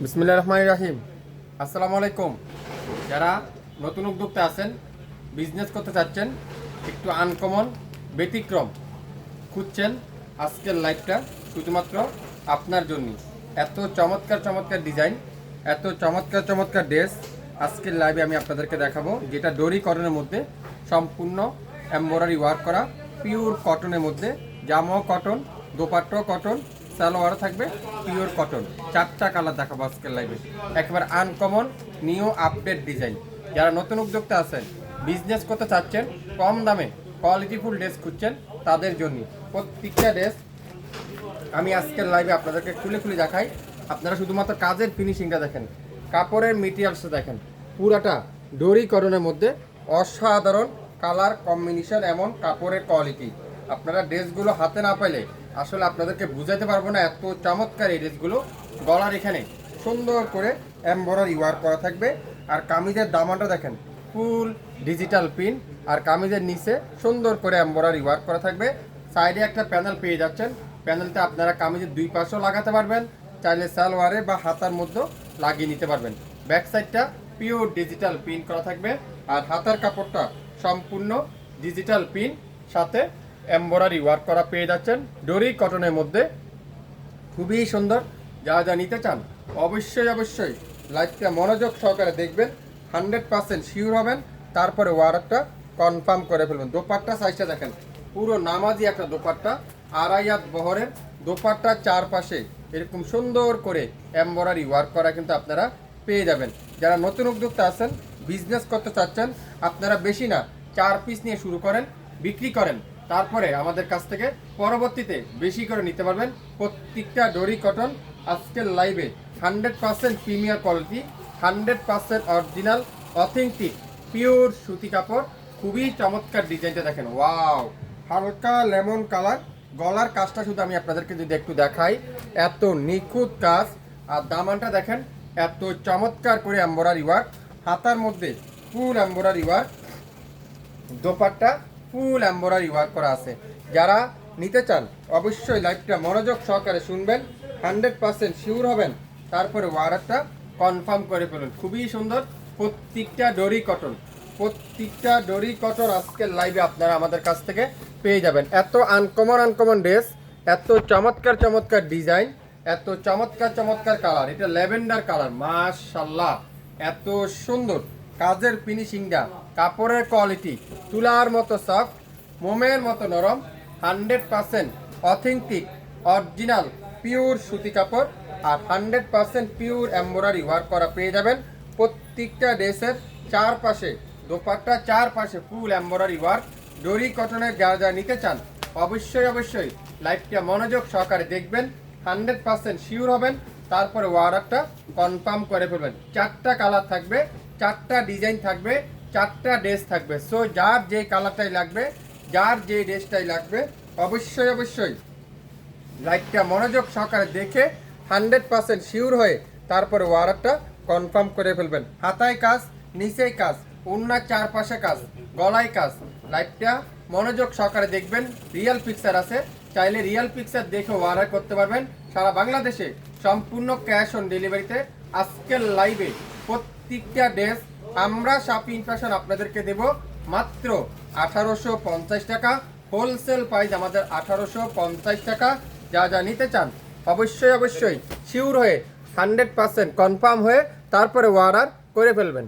বিসমিল্লাহির রহমানির রহিম। আসসালামু আলাইকুম। যারা নতুন উদ্যোক্তা আছেন, বিজনেস করতে চাচ্ছেন, একটু আনকমন ব্যতিক্রম খুঁজছেন, আজকের লাইভটা শুধুমাত্র আপনার জন্য। এত চমৎকার চমৎকার ডিজাইন, এত চমৎকার চমৎকার ড্রেস আজকের লাইভে আমি আপনাদেরকে দেখাবো, যেটা ডোরি কটনের মধ্যে সম্পূর্ণ এমব্রয়ডারি ওয়ার্ক করা, পিওর কটনের মধ্যে। জামাও কটন, দোপাট্টাও কটন, সালোয়ার থাকবে পিওর কটন। 4টা কালার দেখাবো আজকের লাইভে, একেবারে আনকমন নিউ আপডেট ডিজাইন। যারা নতুন উদ্যোক্তা আছেন, বিজনেস করতে চাচ্ছেন, কম দামে কোয়ালিটিফুল ড্রেস খুঁজছেন, তাদের জন্য প্রত্যেকটা ড্রেস আমি আজকের লাইভে আপনাদেরকে খুলে খুলে দেখাই। আপনারা শুধুমাত্র কাজের ফিনিশিংটা দেখেন, কাপড়ের মেটেরিয়ালসটা দেখেন, পুরাটা ডোরি কটনের মধ্যে অসাধারণ কালার কম্বিনেশন, এমন কাপড়ের কোয়ালিটি। আপনারা ড্রেসগুলো হাতে না পাইলে আসলে আপনাদেরকে বুঝাতে পারবো না, এত চমৎকার এই ড্রেসগুলো। গলার এখানে সুন্দর করে এমব্রয়ডারি ওয়ার্ক করা থাকবে, আর কামিজের দামানটা দেখেন ফুল ডিজিটাল প্রিন্ট, আর কামিজের নিচে সুন্দর করে এমব্রয়ডারি ওয়ার্ক করা থাকবে। সাইডে একটা প্যানেল পেয়ে যাচ্ছেন, প্যানেলটা আপনারা কামিজের দুই পাশেও লাগাতে পারবেন, চাইলে সালোয়ারে বা হাতার মধ্যে লাগিয়ে নিতে পারবেন। ব্যাক সাইডটা পিওর ডিজিটাল প্রিন্ট করা থাকবে, আর হাতার কাপড়টা সম্পূর্ণ ডিজিটাল প্রিন্ট, সাথে এমব্রয়ডারি ওয়ার্ক করা পেয়ে যাচ্ছেন ডোরি কটনের মধ্যে। খুবই সুন্দর। যা যা নিতে চান অবশ্যই অবশ্যই লাইভটা মনোযোগ সহকারে দেখবেন, 100% শিওর হবেন, তারপরে ওয়ার্কটা কনফার্ম করে ফেলবেন। দোপাট্টা সাইজটা দেখেন, পুরো নামাজি একটা দোপাট্টা, আড়াই হাত বহরের দোপাট্টার চারপাশে এরকম সুন্দর করে এমব্রয়ডারি ওয়ার্ক করা কিন্তু আপনারা পেয়ে যাবেন। যারা নতুন উদ্যোক্তা আছেন, বিজনেস করতে চাচ্ছেন, আপনারা বেশি না 4 পিস নিয়ে শুরু করেন, বিক্রি করেন, তারপরে আমাদের কাছ থেকে পরবর্তীতে বেশি করে নিতে পারবেন। প্রত্যেকটা ডোরি কটন আজকের লাইভে 100% premier quality, 100% original authentic pure সুতি কাপড়। খুবই চমৎকার ডিজাইনটা দেখেন, ওয়াও, হালকা লেমন কালার। গলার কাজটা শুধু আমি আপনাদেরকে যদি একটু দেখাই, এত নিখুঁত কাজ। আর দামানটা দেখেন, এত চমৎকার করে এমব্রয়ডারি ওয়ার্ক, হাতার মধ্যে ফুল এমব্রয়ডারি ওয়ার্ক, দোপাট্টা ফুল এমব্রয়ডারি ওয়ার্ক করা আছে। যারা নিতে চান অবশ্যই লাইভটা মনোযোগ সহকারে শুনবেন, 100% শিওর হবেন, তারপরে ওয়ার্কটা কনফার্ম করে ফেলুন। খুবই সুন্দর। প্রত্যেকটা ডোরি কটন, প্রত্যেকটা ডোরি কটন আজকের লাইভে আপনারা আমাদের কাছ থেকে পেয়ে যাবেন। এত আনকমন ড্রেস, এত চমৎকার চমৎকার ডিজাইন, এত চমৎকার চমৎকার কালার। এটা ল্যাভেন্ডার কালার, মাশাআল্লাহ, এত সুন্দর কাজের ফিনিশিংটা, কাপড়ের কোয়ালিটি তুলার মতো সফট, মোমের মতো নরম, 100% অথেন্টিক অরিজিনাল পিওর সুতি কাপড়, আর 100% পিওর এমব্রয়ডারি ওয়ার্ক করা পেয়ে যাবেন। প্রত্যেকটা ড্রেসের চারপাশে, দোপাট্টা চারপাশে ফুল এমব্রয়ডারি ওয়ার্ক। ডোরি কটনের যা যা নিতে চান অবশ্যই অবশ্যই লাইভটা মনোযোগ সহকারে দেখবেন, 100% শিওর হবেন, তারপরে ওয়ার্কটা কনফার্ম করে ফেলবেন। 4টা কালার থাকবে, 4টা ডিজাইন থাকবে, 4টা ড্রেস থাকবে। সো যার যে কালারটাই লাগবে, যার যে ড্রেসটাই লাগবে, অবশ্যই অবশ্যই লাইভটা মনোযোগ সহকারে দেখে 100% শিওর হয়ে তারপরে ওয়ার্কটা কনফার্ম করে ফেলবেন। হাতায় কাজ, নিচেই কাজ, ওড়নার চারপাশে কাজ, গলায় কাজ। লাইভটা মনোযোগ সহকারে দেখবেন, রিয়েল পিকচার আছে, চাইলে রিয়েল পিকচার দেখে অর্ডার করতে পারবেন। সারা বাংলাদেশে সম্পূর্ণ ক্যাশ অন ডেলিভারিতে আজকের লাইভে প্রত্যেকটা ড্রেস আমরা শপিং ফ্যাশন আপনাদেরকে দেব মাত্র 1850 টাকা। হোলসেল প্রাইস আমাদের 1850 টাকা। যা যা নিতে চান অবশ্যই অবশ্যই শিওর হয়ে 100% কনফার্ম হয়ে তারপরে অর্ডার করে ফেলবেন।